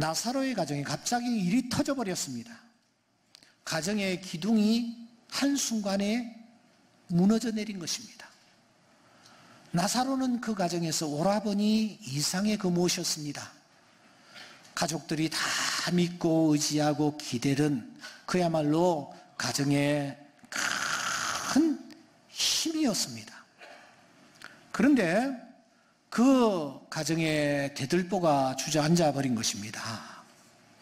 나사로의 가정에 갑자기 일이 터져버렸습니다. 가정의 기둥이 한순간에 무너져 내린 것입니다. 나사로는 그 가정에서 오라버니 이상의 그 무엇이었습니다. 가족들이 다 믿고 의지하고 기대는 그야말로 가정의 큰 힘이었습니다. 그런데 그 가정에 대들보가 주저앉아 버린 것입니다.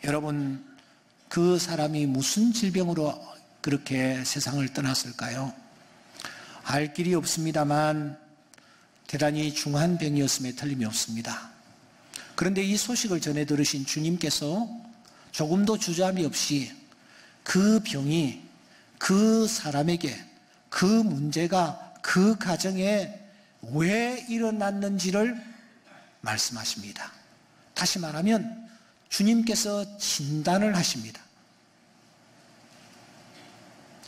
여러분, 그 사람이 무슨 질병으로 그렇게 세상을 떠났을까요? 알 길이 없습니다만 대단히 중한 병이었음에 틀림이 없습니다. 그런데 이 소식을 전해 들으신 주님께서 조금도 주저함이 없이 그 병이 그 사람에게, 그 문제가 그 가정에 왜 일어났는지를 말씀하십니다. 다시 말하면 주님께서 진단을 하십니다.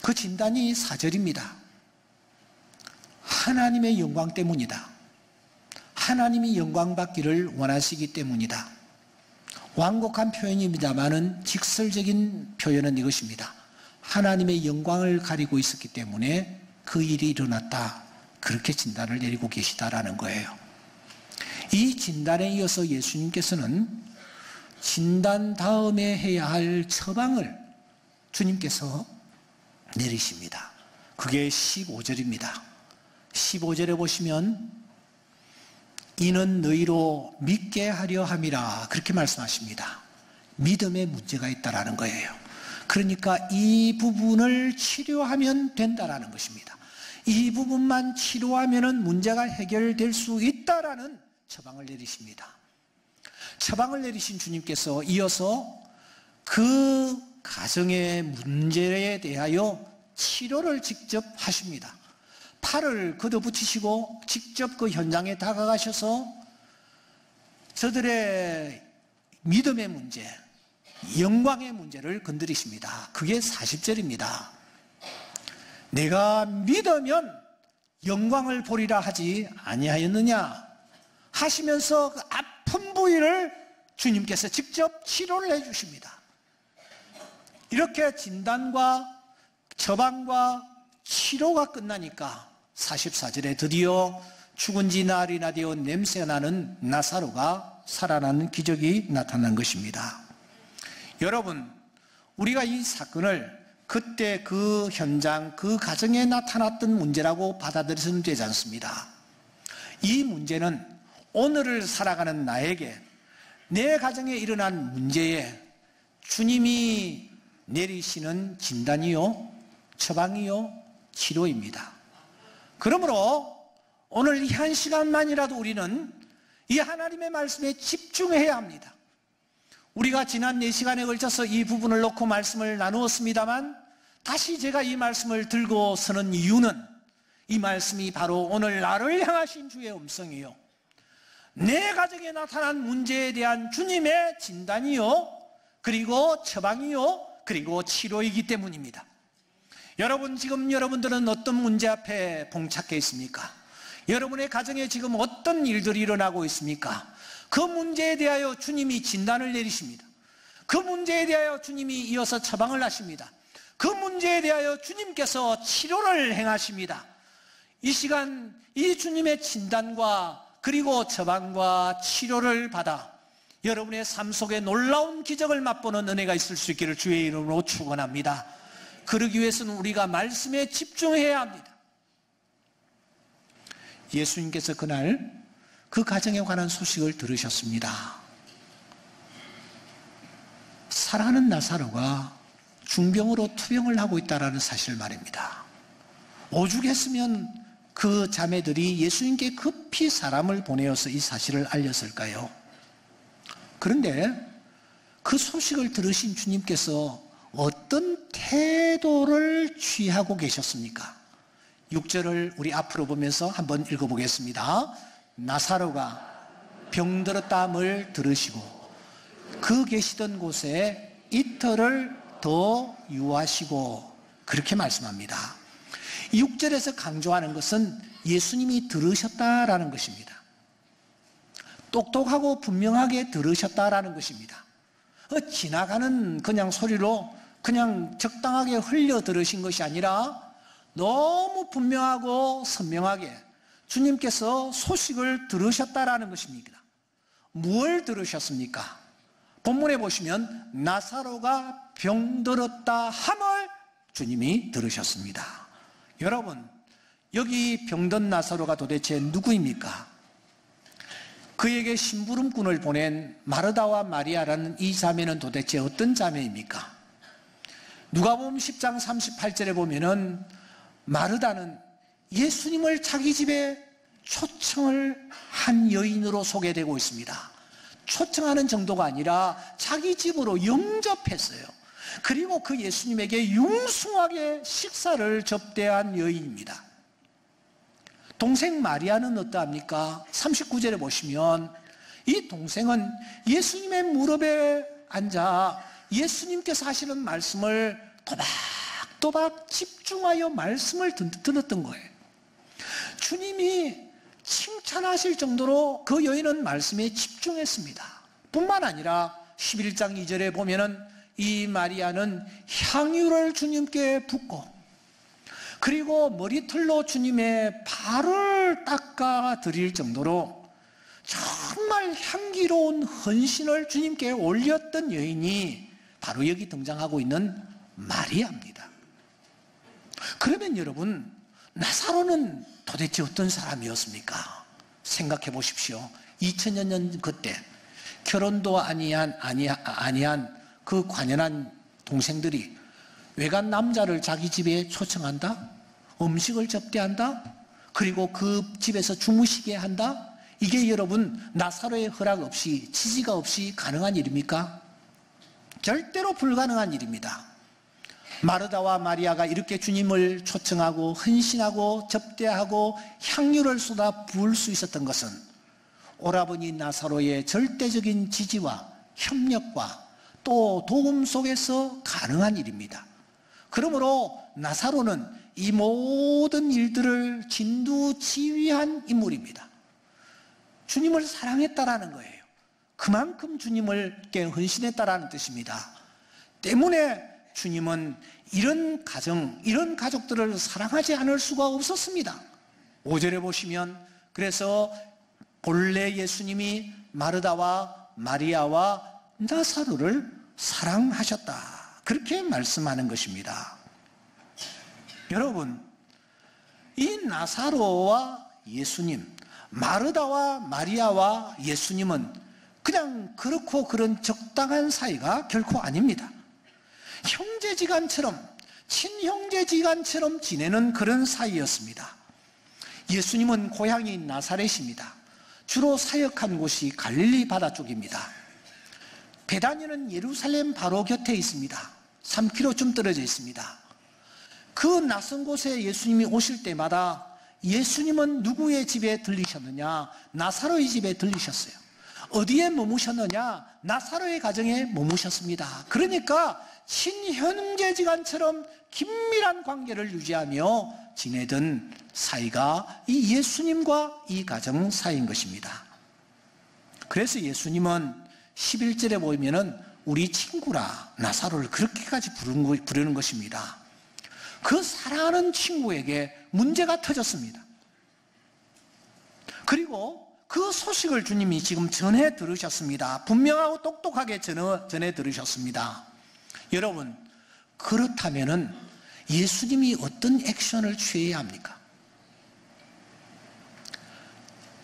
그 진단이 4절입니다. 하나님의 영광 때문이다. 하나님이 영광 받기를 원하시기 때문이다. 완곡한 표현입니다만은 직설적인 표현은 이것입니다. 하나님의 영광을 가리고 있었기 때문에 그 일이 일어났다. 그렇게 진단을 내리고 계시다라는 거예요. 이 진단에 이어서 예수님께서는 진단 다음에 해야 할 처방을 주님께서 내리십니다. 그게 15절입니다. 15절에 보시면 이는 너희로 믿게 하려 함이라 그렇게 말씀하십니다. 믿음에 문제가 있다라는 거예요. 그러니까 이 부분을 치료하면 된다라는 것입니다. 이 부분만 치료하면 문제가 해결될 수 있다라는 처방을 내리십니다. 처방을 내리신 주님께서 이어서 그 가정의 문제에 대하여 치료를 직접 하십니다. 팔을 걷어붙이시고 직접 그 현장에 다가가셔서 저들의 믿음의 문제, 영광의 문제를 건드리십니다. 그게 40절입니다. 내가 믿으면 영광을 보리라 하지 아니하였느냐 하시면서 그 아픈 부위를 주님께서 직접 치료를 해주십니다. 이렇게 진단과 처방과 치료가 끝나니까 44절에 드디어 죽은 지 나흘이나 되어 냄새가 나는 나사로가 살아나는 기적이 나타난 것입니다. 여러분, 우리가 이 사건을 그때 그 현장, 그 가정에 나타났던 문제라고 받아들여서는 되지 않습니다. 이 문제는 오늘을 살아가는 나에게 내 가정에 일어난 문제에 주님이 내리시는 진단이요, 처방이요, 치료입니다. 그러므로 오늘 이 한 시간만이라도 우리는 이 하나님의 말씀에 집중해야 합니다. 우리가 지난 4시간에 걸쳐서 이 부분을 놓고 말씀을 나누었습니다만 다시 제가 이 말씀을 들고 서는 이유는 이 말씀이 바로 오늘 나를 향하신 주의 음성이요, 내 가정에 나타난 문제에 대한 주님의 진단이요, 그리고 처방이요, 그리고 치료이기 때문입니다. 여러분, 지금 여러분들은 어떤 문제 앞에 봉착해 있습니까? 여러분의 가정에 지금 어떤 일들이 일어나고 있습니까? 그 문제에 대하여 주님이 진단을 내리십니다. 그 문제에 대하여 주님이 이어서 처방을 하십니다. 그 문제에 대하여 주님께서 치료를 행하십니다. 이 시간 이 주님의 진단과 그리고 처방과 치료를 받아 여러분의 삶 속에 놀라운 기적을 맛보는 은혜가 있을 수 있기를 주의 이름으로 축원합니다. 그러기 위해서는 우리가 말씀에 집중해야 합니다. 예수님께서 그날 그 가정에 관한 소식을 들으셨습니다. 사랑하는 나사로가 중병으로 투병을 하고 있다는 사실을 말입니다. 오죽했으면 그 자매들이 예수님께 급히 사람을 보내어서 이 사실을 알렸을까요? 그런데 그 소식을 들으신 주님께서 어떤 태도를 취하고 계셨습니까? 6절을 우리 앞으로 보면서 한번 읽어보겠습니다. 나사로가 병들었다함을 들으시고 그 계시던 곳에 이틀을 더 유하시고 그렇게 말씀합니다. 6절에서 강조하는 것은 예수님이 들으셨다라는 것입니다. 똑똑하고 분명하게 들으셨다라는 것입니다. 지나가는 그냥 소리로 그냥 적당하게 흘려 들으신 것이 아니라 너무 분명하고 선명하게 주님께서 소식을 들으셨다라는 것입니다. 무엇을 들으셨습니까? 본문에 보시면 나사로가 병들었다 함을 주님이 들으셨습니다. 여러분, 여기 병든 나사로가 도대체 누구입니까? 그에게 심부름꾼을 보낸 마르다와 마리아라는 이 자매는 도대체 어떤 자매입니까? 누가복음 10장 38절에 보면은 마르다는 예수님을 자기 집에 초청을 한 여인으로 소개되고 있습니다. 초청하는 정도가 아니라 자기 집으로 영접했어요. 그리고 그 예수님에게 융숭하게 식사를 접대한 여인입니다. 동생 마리아는 어떠합니까? 39절에 보시면 이 동생은 예수님의 무릎에 앉아 예수님께서 하시는 말씀을 또박또박 집중하여 말씀을 들었던 거예요. 주님이 칭찬하실 정도로 그 여인은 말씀에 집중했습니다. 뿐만 아니라 11장 2절에 보면은 이 마리아는 향유를 주님께 붓고 그리고 머리털로 주님의 발을 닦아 드릴 정도로 정말 향기로운 헌신을 주님께 올렸던 여인이 바로 여기 등장하고 있는 마리아입니다. 그러면 여러분, 나사로는 도대체 어떤 사람이었습니까? 생각해 보십시오. 2000여 년 그때 결혼도 아니한 그 관연한 동생들이 외간 남자를 자기 집에 초청한다? 음식을 접대한다? 그리고 그 집에서 주무시게 한다? 이게 여러분 나사로의 허락 없이, 지지가 없이 가능한 일입니까? 절대로 불가능한 일입니다. 마르다와 마리아가 이렇게 주님을 초청하고 헌신하고 접대하고 향유를 쏟아 부을 수 있었던 것은 오라버니 나사로의 절대적인 지지와 협력과 또 도움 속에서 가능한 일입니다. 그러므로 나사로는 이 모든 일들을 진두지휘한 인물입니다. 주님을 사랑했다라는 거예요. 그만큼 주님을께 헌신했다라는 뜻입니다. 때문에 주님은 이런 가정, 이런 가족들을 사랑하지 않을 수가 없었습니다. 5절에 보시면 그래서 본래 예수님이 마르다와 마리아와 나사로를 사랑하셨다. 그렇게 말씀하는 것입니다. 여러분, 이 나사로와 예수님, 마르다와 마리아와 예수님은 그냥 그렇고 그런 적당한 사이가 결코 아닙니다. 형제지간처럼, 친형제지간처럼 지내는 그런 사이였습니다. 예수님은 고향이 나사렛입니다. 주로 사역한 곳이 갈릴리 바다 쪽입니다. 베다니는 예루살렘 바로 곁에 있습니다. 3km쯤 떨어져 있습니다. 그 낯선 곳에 예수님이 오실 때마다 예수님은 누구의 집에 들리셨느냐? 나사로의 집에 들리셨어요. 어디에 머무셨느냐? 나사로의 가정에 머무셨습니다. 그러니까 친형제지간처럼 긴밀한 관계를 유지하며 지내던 사이가 이 예수님과 이 가정 사이인 것입니다. 그래서 예수님은 11절에 보면은 우리 친구라 나사로를 그렇게까지 부르는 것입니다. 그 사랑하는 친구에게 문제가 터졌습니다. 그리고 그 소식을 주님이 지금 전해 들으셨습니다. 분명하고 똑똑하게 전해 들으셨습니다. 여러분, 그렇다면은 예수님이 어떤 액션을 취해야 합니까?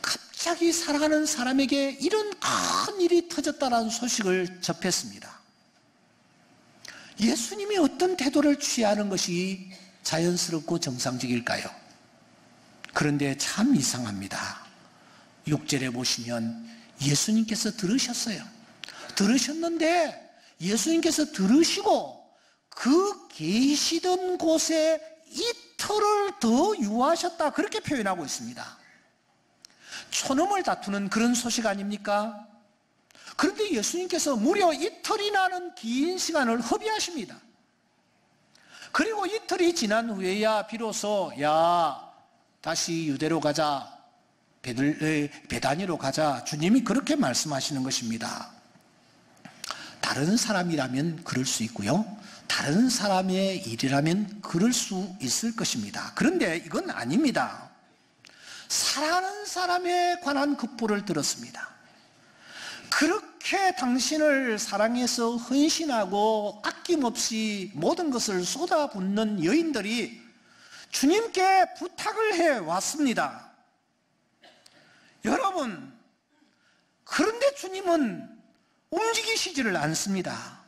갑자기 사랑하는 사람에게 이런 큰 일이 터졌다는 소식을 접했습니다. 예수님이 어떤 태도를 취하는 것이 자연스럽고 정상적일까요? 그런데 참 이상합니다. 6절에 보시면 예수님께서 들으셨어요. 들으셨는데 예수님께서 들으시고 그 계시던 곳에 이틀을 더 유하셨다, 그렇게 표현하고 있습니다. 촌음을 다투는 그런 소식 아닙니까? 그런데 예수님께서 무려 이틀이나는 긴 시간을 허비하십니다. 그리고 이틀이 지난 후에야 비로소 다시 유대로 가자, 베다니로 가자, 주님이 그렇게 말씀하시는 것입니다. 다른 사람이라면 그럴 수 있고요. 다른 사람의 일이라면 그럴 수 있을 것입니다. 그런데 이건 아닙니다. 사랑하는 사람에 관한 급보를 들었습니다. 그렇게 당신을 사랑해서 헌신하고 아낌없이 모든 것을 쏟아붓는 여인들이 주님께 부탁을 해왔습니다. 여러분, 그런데 주님은 움직이시지를 않습니다.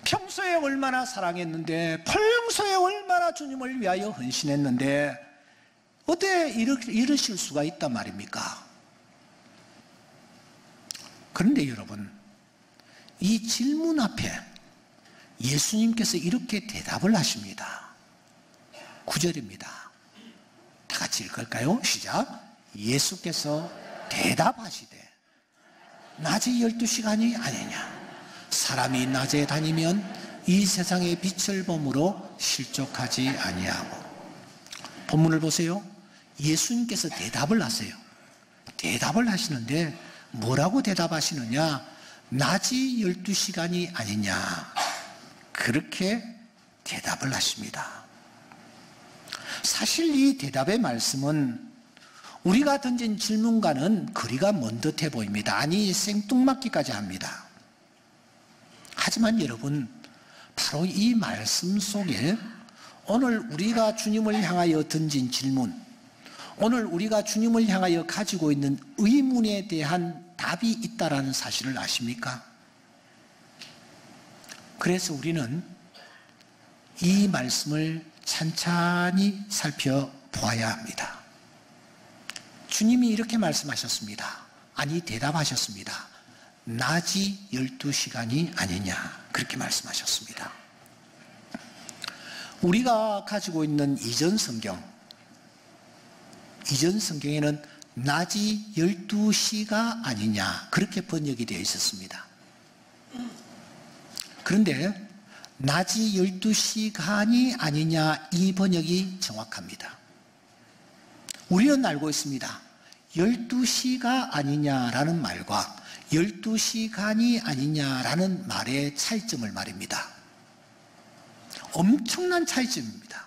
평소에 얼마나 사랑했는데, 평소에 얼마나 주님을 위하여 헌신했는데 어떻게 이러실 수가 있단 말입니까? 그런데 여러분, 이 질문 앞에 예수님께서 이렇게 대답을 하십니다. 9절입니다. 다 같이 읽을까요? 시작. 예수께서 대답하시되 낮이 12시간이 아니냐. 사람이 낮에 다니면 이 세상의 빛을 범으로 실족하지 아니하고. 본문을 보세요. 예수님께서 대답을 하세요. 대답을 하시는데 뭐라고 대답하시느냐? 낮이 12시간이 아니냐. 그렇게 대답을 하십니다. 사실 이 대답의 말씀은 우리가 던진 질문과는 거리가 먼 듯해 보입니다. 아니, 생뚱맞기까지 합니다. 하지만 여러분, 바로 이 말씀 속에 오늘 우리가 주님을 향하여 던진 질문, 오늘 우리가 주님을 향하여 가지고 있는 의문에 대한 답이 있다는 사실을 아십니까? 그래서 우리는 이 말씀을 찬찬히 살펴보아야 합니다. 주님이 이렇게 말씀하셨습니다. 아니, 대답하셨습니다. 낮이 12시간이 아니냐. 그렇게 말씀하셨습니다. 우리가 가지고 있는 이전 성경에는 낮이 12시가 아니냐. 그렇게 번역이 되어 있었습니다. 그런데 낮이 12시간이 아니냐, 이 번역이 정확합니다. 우리는 알고 있습니다. 12시가 아니냐라는 말과 12시간이 아니냐라는 말의 차이점을 말입니다. 엄청난 차이점입니다.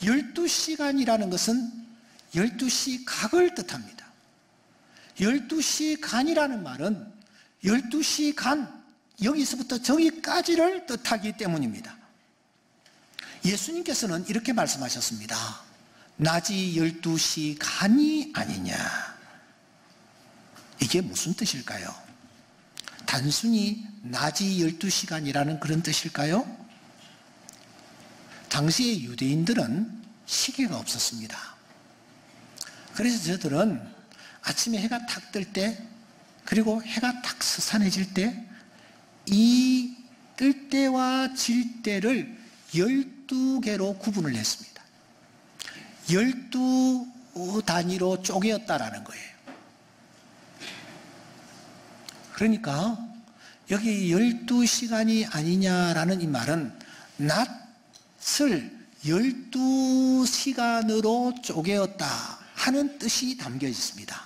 12시간이라는 것은 12시각을 뜻합니다. 12시간이라는 말은 12시간, 여기서부터 저기까지를 뜻하기 때문입니다. 예수님께서는 이렇게 말씀하셨습니다. 낮이 12시간이 아니냐. 이게 무슨 뜻일까요? 단순히 낮이 12시간이라는 그런 뜻일까요? 당시의 유대인들은 시계가 없었습니다. 그래서 저들은 아침에 해가 탁 뜰 때, 그리고 해가 탁 서산해질 때, 이 뜰 때와 질 때를 12개로 구분을 했습니다. 12단위로 쪼개었다라는 거예요. 그러니까 여기 12시간이 아니냐라는 이 말은 낮을 12시간으로 쪼개었다 하는 뜻이 담겨 있습니다.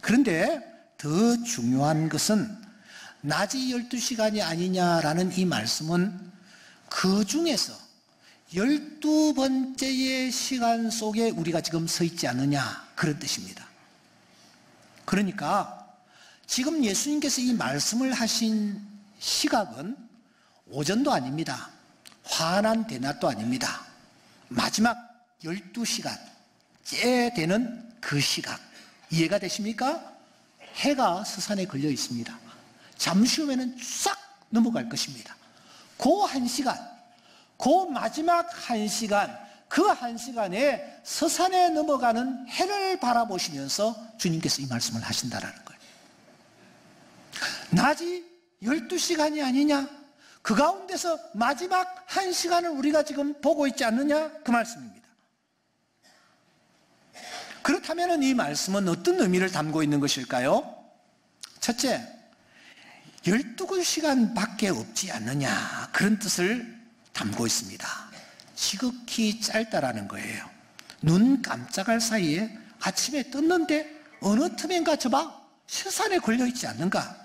그런데 더 중요한 것은 낮이 12시간이 아니냐라는 이 말씀은 그 중에서 12번째의 시간 속에 우리가 지금 서 있지 않느냐, 그런 뜻입니다. 그러니까 지금 예수님께서 이 말씀을 하신 시각은 오전도 아닙니다. 환한 대낮도 아닙니다. 마지막 12시간째 되는 그 시각, 이해가 되십니까? 해가 서산에 걸려 있습니다. 잠시 후에는 싹 넘어갈 것입니다. 그 한 시간, 그 마지막 한 시간, 그 한 시간에 서산에 넘어가는 해를 바라보시면서 주님께서 이 말씀을 하신다는 거예요. 낮이 12시간이 아니냐? 그 가운데서 마지막 한 시간을 우리가 지금 보고 있지 않느냐? 그 말씀입니다. 그렇다면 이 말씀은 어떤 의미를 담고 있는 것일까요? 첫째, 12시간밖에 없지 않느냐, 그런 뜻을 담고 있습니다. 지극히 짧다라는 거예요. 눈 깜짝할 사이에 아침에 떴는데 어느 틈엔가 저봐 서산에 걸려있지 않는가.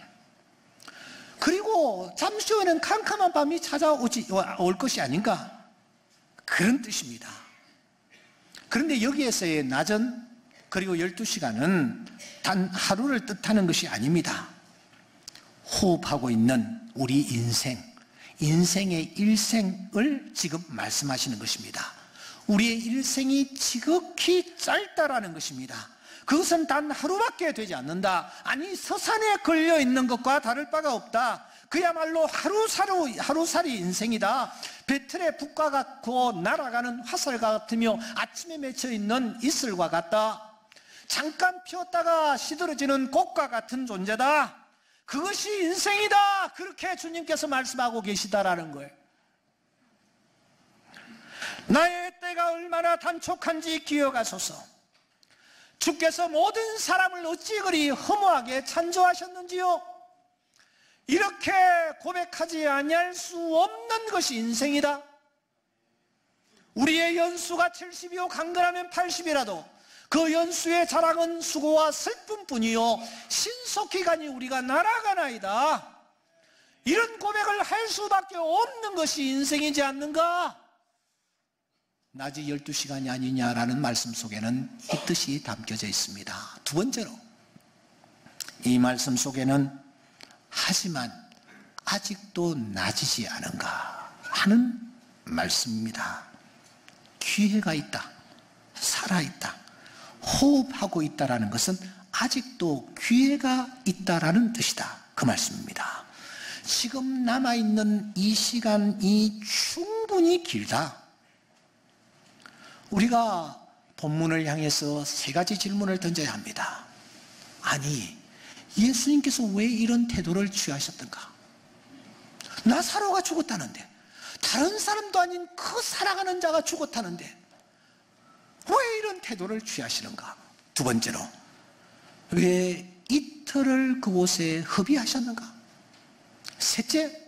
그리고 잠시 후에는 캄캄한 밤이 찾아올 것이 아닌가, 그런 뜻입니다. 그런데 여기에서의 낮은 그리고 12시간은 단 하루를 뜻하는 것이 아닙니다. 호흡하고 있는 우리 인생의 일생을 지금 말씀하시는 것입니다. 우리의 일생이 지극히 짧다라는 것입니다. 그것은 단 하루밖에 되지 않는다. 아니, 서산에 걸려 있는 것과 다를 바가 없다. 그야말로 하루살이 인생이다. 배틀에 북과 같고 날아가는 화살과 같으며 아침에 맺혀 있는 이슬과 같다. 잠깐 피었다가 시들어지는 꽃과 같은 존재다. 그것이 인생이다. 그렇게 주님께서 말씀하고 계시다라는 거예요. 나의 때가 얼마나 단촉한지 기억하소서. 주께서 모든 사람을 어찌 그리 허무하게 찬조하셨는지요. 이렇게 고백하지 아니할 수 없는 것이 인생이다. 우리의 연수가 70이요 강건하면 80이라도 그 연수의 자랑은 수고와 슬픔뿐이요 신속히 가니 우리가 날아가나이다. 이런 고백을 할 수밖에 없는 것이 인생이지 않는가? 낮이 12시간이 아니냐라는 말씀 속에는 이 뜻이 담겨져 있습니다. 두 번째로, 이 말씀 속에는 하지만 아직도 낮이지 않은가 하는 말씀입니다. 기회가 있다, 살아있다, 호흡하고 있다라는 것은 아직도 기회가 있다라는 뜻이다, 그 말씀입니다. 지금 남아있는 이 시간이 충분히 길다. 우리가 본문을 향해서 세 가지 질문을 던져야 합니다. 아니, 예수님께서 왜 이런 태도를 취하셨던가? 나사로가 죽었다는데, 다른 사람도 아닌 그 살아가는 자가 죽었다는데 왜 이런 태도를 취하시는가? 두 번째로, 왜 이틀을 그곳에 허비하셨는가? 셋째,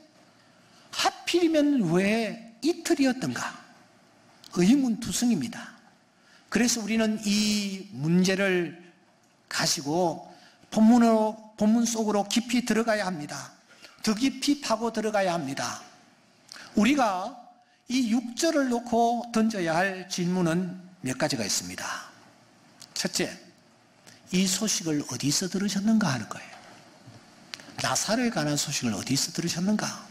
하필이면 왜 이틀이었던가? 의문투성입니다. 그래서 우리는 이 문제를 가지고 본문 속으로 깊이 들어가야 합니다. 더 깊이 파고 들어가야 합니다. 우리가 이 6절을 놓고 던져야 할 질문은 몇 가지가 있습니다. 첫째, 이 소식을 어디서 들으셨는가 하는 거예요. 나사로에 관한 소식을 어디서 들으셨는가?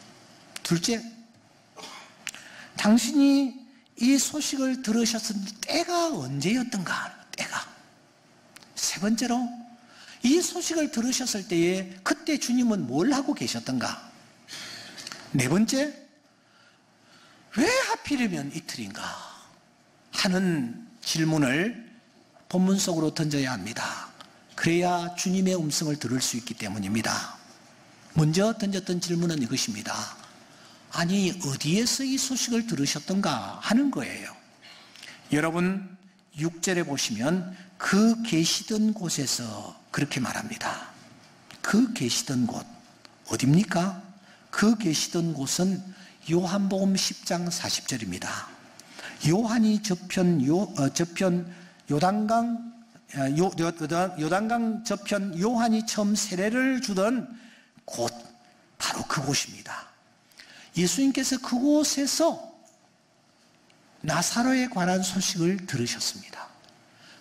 둘째, 당신이 이 소식을 들으셨을 때가 언제였던가? 때가. 세 번째로, 이 소식을 들으셨을 때에 그때 주님은 뭘 하고 계셨던가? 네 번째, 왜 하필이면 이틀인가? 하는 질문을 본문 속으로 던져야 합니다. 그래야 주님의 음성을 들을 수 있기 때문입니다. 먼저 던졌던 질문은 이것입니다. 아니, 어디에서 이 소식을 들으셨던가 하는 거예요. 여러분, 6절에 보시면 그 계시던 곳에서 그렇게 말합니다. 그 계시던 곳, 어딥니까? 그 계시던 곳은 요한복음 10장 40절입니다. 요한이 요단강 저편 요한이 처음 세례를 주던 곳, 바로 그곳입니다. 예수님께서 그곳에서 나사로에 관한 소식을 들으셨습니다.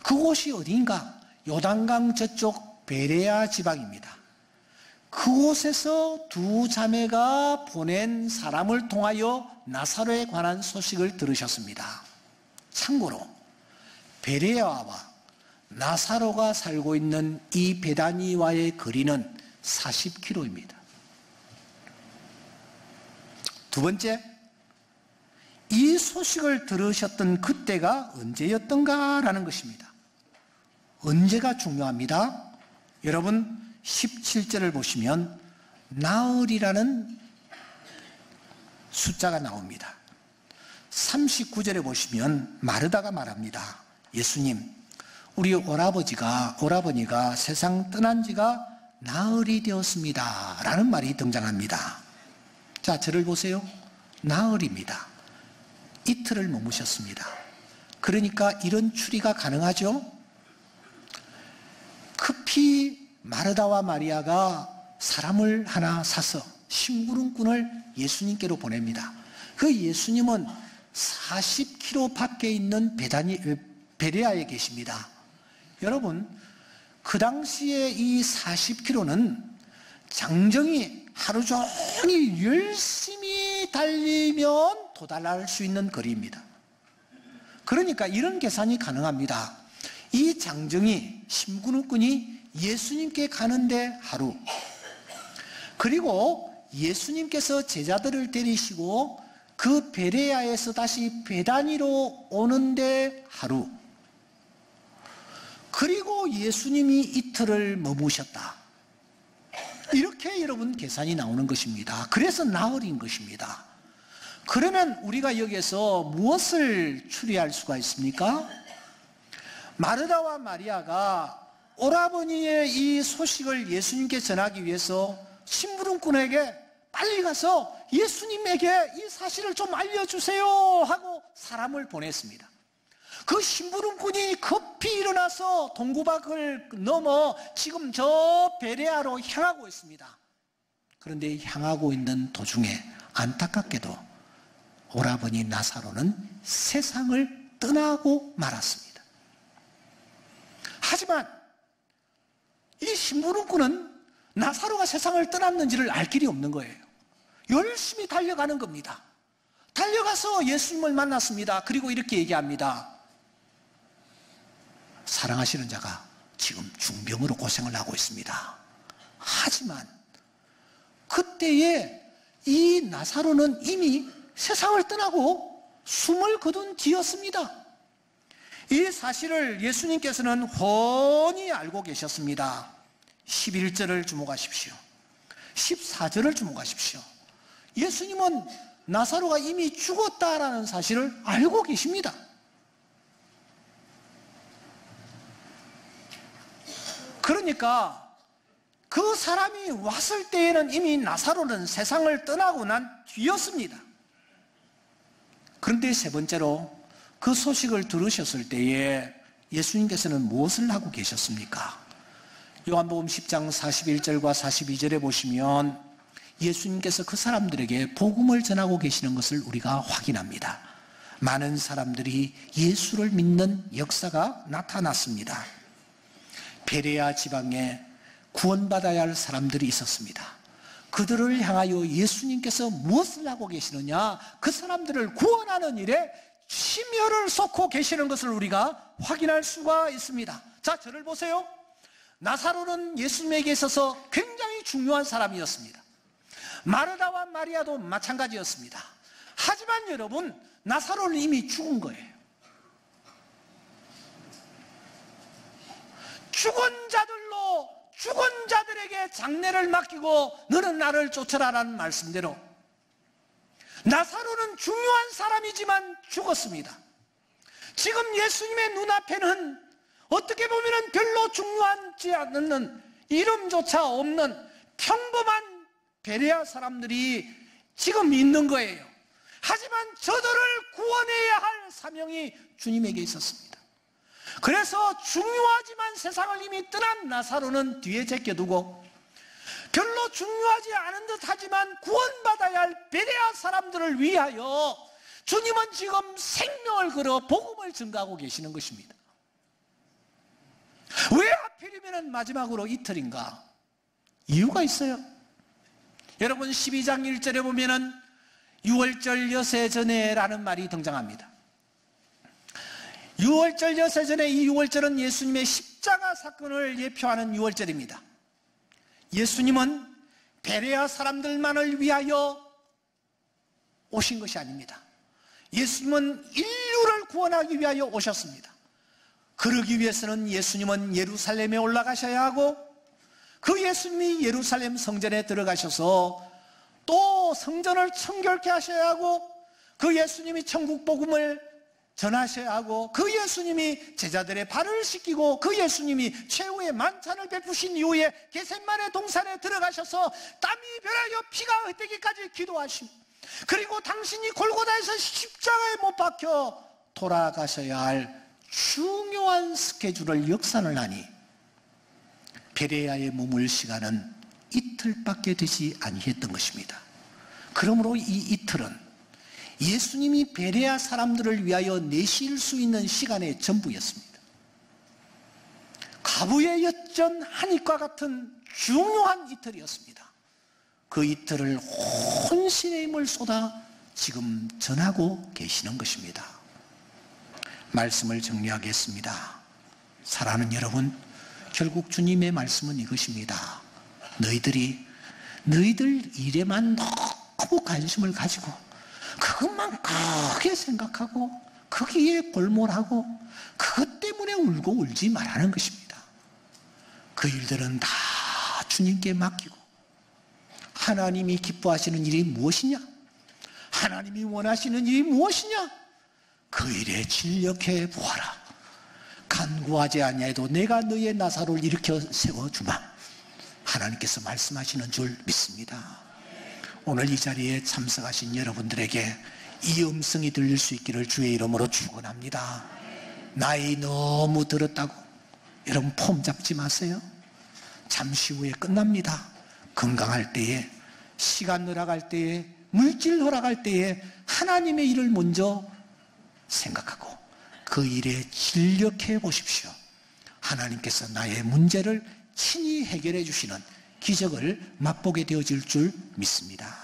그곳이 어디인가? 요단강 저쪽 베레아 지방입니다. 그곳에서 두 자매가 보낸 사람을 통하여 나사로에 관한 소식을 들으셨습니다. 참고로 베레아와 나사로가 살고 있는 이 베다니와의 거리는 40km입니다. 두 번째, 이 소식을 들으셨던 그때가 언제였던가라는 것입니다. 언제가 중요합니다. 여러분, 17절을 보시면 나흘이라는 숫자가 나옵니다. 39절에 보시면 마르다가 말합니다. 예수님, 우리 오라버니가 세상 떠난 지가 나흘이 되었습니다 라는 말이 등장합니다. 자, 저를 보세요. 나흘입니다. 이틀을 머무셨습니다. 그러니까 이런 추리가 가능하죠. 급히 마르다와 마리아가 사람을 하나 사서 심부름꾼을 예수님께로 보냅니다. 그 예수님은 40km 밖에 있는 베레아에 계십니다. 여러분, 그 당시에 이 40km는 장정이 하루 종일 열심히 달리면 도달할 수 있는 거리입니다. 그러니까 이런 계산이 가능합니다. 이 장정이, 심부름꾼이 예수님께 가는데 하루, 그리고 예수님께서 제자들을 데리시고 그 베레아에서 다시 베다니로 오는데 하루, 그리고 예수님이 이틀을 머무셨다. 이렇게 여러분 계산이 나오는 것입니다. 그래서 나흘인 것입니다. 그러면 우리가 여기에서 무엇을 추리할 수가 있습니까? 마르다와 마리아가 오라버니의 이 소식을 예수님께 전하기 위해서 심부름꾼에게 빨리 가서 예수님에게 이 사실을 좀 알려주세요 하고 사람을 보냈습니다. 그 심부름꾼이 급히 일어나서 동구박을 넘어 지금 저 베레아로 향하고 있습니다. 그런데 향하고 있는 도중에 안타깝게도 오라버니 나사로는 세상을 떠나고 말았습니다. 하지만 이 심부름꾼은 나사로가 세상을 떠났는지를 알 길이 없는 거예요. 열심히 달려가는 겁니다. 달려가서 예수님을 만났습니다. 그리고 이렇게 얘기합니다. 사랑하시는 자가 지금 중병으로 고생을 하고 있습니다. 하지만 그때에 이 나사로는 이미 세상을 떠나고 숨을 거둔 뒤였습니다. 이 사실을 예수님께서는 훤히 알고 계셨습니다. 11절을 주목하십시오. 14절을 주목하십시오. 예수님은 나사로가 이미 죽었다라는 사실을 알고 계십니다. 그러니까 그 사람이 왔을 때에는 이미 나사로는 세상을 떠나고 난 뒤였습니다. 그런데 세 번째로 그 소식을 들으셨을 때에 예수님께서는 무엇을 하고 계셨습니까? 요한복음 10장 41절과 42절에 보시면 예수님께서 그 사람들에게 복음을 전하고 계시는 것을 우리가 확인합니다. 많은 사람들이 예수를 믿는 역사가 나타났습니다. 베레아 지방에 구원받아야 할 사람들이 있었습니다. 그들을 향하여 예수님께서 무엇을 하고 계시느냐? 그 사람들을 구원하는 일에 심혈을 쏟고 계시는 것을 우리가 확인할 수가 있습니다. 자, 저를 보세요. 나사로는 예수님에게 있어서 굉장히 중요한 사람이었습니다. 마르다와 마리아도 마찬가지였습니다. 하지만 여러분, 나사로는 이미 죽은 거예요. 죽은 자들에게 장례를 맡기고 너는 나를 쫓아라라는 말씀대로 나사로는 중요한 사람이지만 죽었습니다. 지금 예수님의 눈앞에는 어떻게 보면 별로 중요하지 않는, 이름조차 없는 평범한 베레아 사람들이 지금 있는 거예요. 하지만 저들을 구원해야 할 사명이 주님에게 있었습니다. 그래서 중요하지만 세상을 이미 떠난 나사로는 뒤에 제껴두고 별로 중요하지 않은 듯 하지만 구원받아야 할 베레아 사람들을 위하여 주님은 지금 생명을 걸어 복음을 전가하고 계시는 것입니다. 왜 하필이면 마지막으로 이틀인가? 이유가 있어요. 여러분 12장 1절에 보면은 6월절 여세 전에라는 말이 등장합니다. 6월절 여세 전에, 이 6월절은 예수님의 십자가 사건을 예표하는 6월절입니다. 예수님은 베레아 사람들만을 위하여 오신 것이 아닙니다. 예수님은 인류를 구원하기 위하여 오셨습니다. 그러기 위해서는 예수님은 예루살렘에 올라가셔야 하고 그 예수님이 예루살렘 성전에 들어가셔서 또 성전을 청결케 하셔야 하고 그 예수님이 천국 복음을 전하셔야 하고 그 예수님이 제자들의 발을 씻기고 그 예수님이 최후의 만찬을 베푸신 이후에 겟세마네 동산에 들어가셔서 땀이 별하여 피가 흩되기까지 기도하시고 그리고 당신이 골고다에서 십자가에 못 박혀 돌아가셔야 할 중요한 스케줄을 역산을 하니 베레아에 머물 시간은 이틀밖에 되지 아니했던 것입니다. 그러므로 이 이틀은 예수님이 베레아 사람들을 위하여 내실 수 있는 시간의 전부였습니다. 가부의 엿전 한입과 같은 중요한 이틀이었습니다. 그 이틀을 혼신의 힘을 쏟아 지금 전하고 계시는 것입니다. 말씀을 정리하겠습니다. 사랑하는 여러분, 결국 주님의 말씀은 이것입니다. 너희들 일에만 너무 관심을 가지고 그것만 크게 생각하고 거기에 골몰하고 그것 때문에 울고 울지 말라는 것입니다. 그 일들은 다 주님께 맡기고 하나님이 기뻐하시는 일이 무엇이냐? 하나님이 원하시는 일이 무엇이냐? 그 일에 진력해 보아라. 간구하지 아니하여도 내가 너의 나사로를 일으켜 세워주마. 하나님께서 말씀하시는 줄 믿습니다. 오늘 이 자리에 참석하신 여러분들에게 이 음성이 들릴 수 있기를 주의 이름으로 축원합니다. 나이 너무 들었다고 여러분 폼 잡지 마세요. 잠시 후에 끝납니다. 건강할 때에, 시간 늘어갈 때에, 물질 허락할 때에 하나님의 일을 먼저 생각하고 그 일에 진력해 보십시오. 하나님께서 나의 문제를 친히 해결해 주시는 기적을 맛보게 되어질 줄 믿습니다.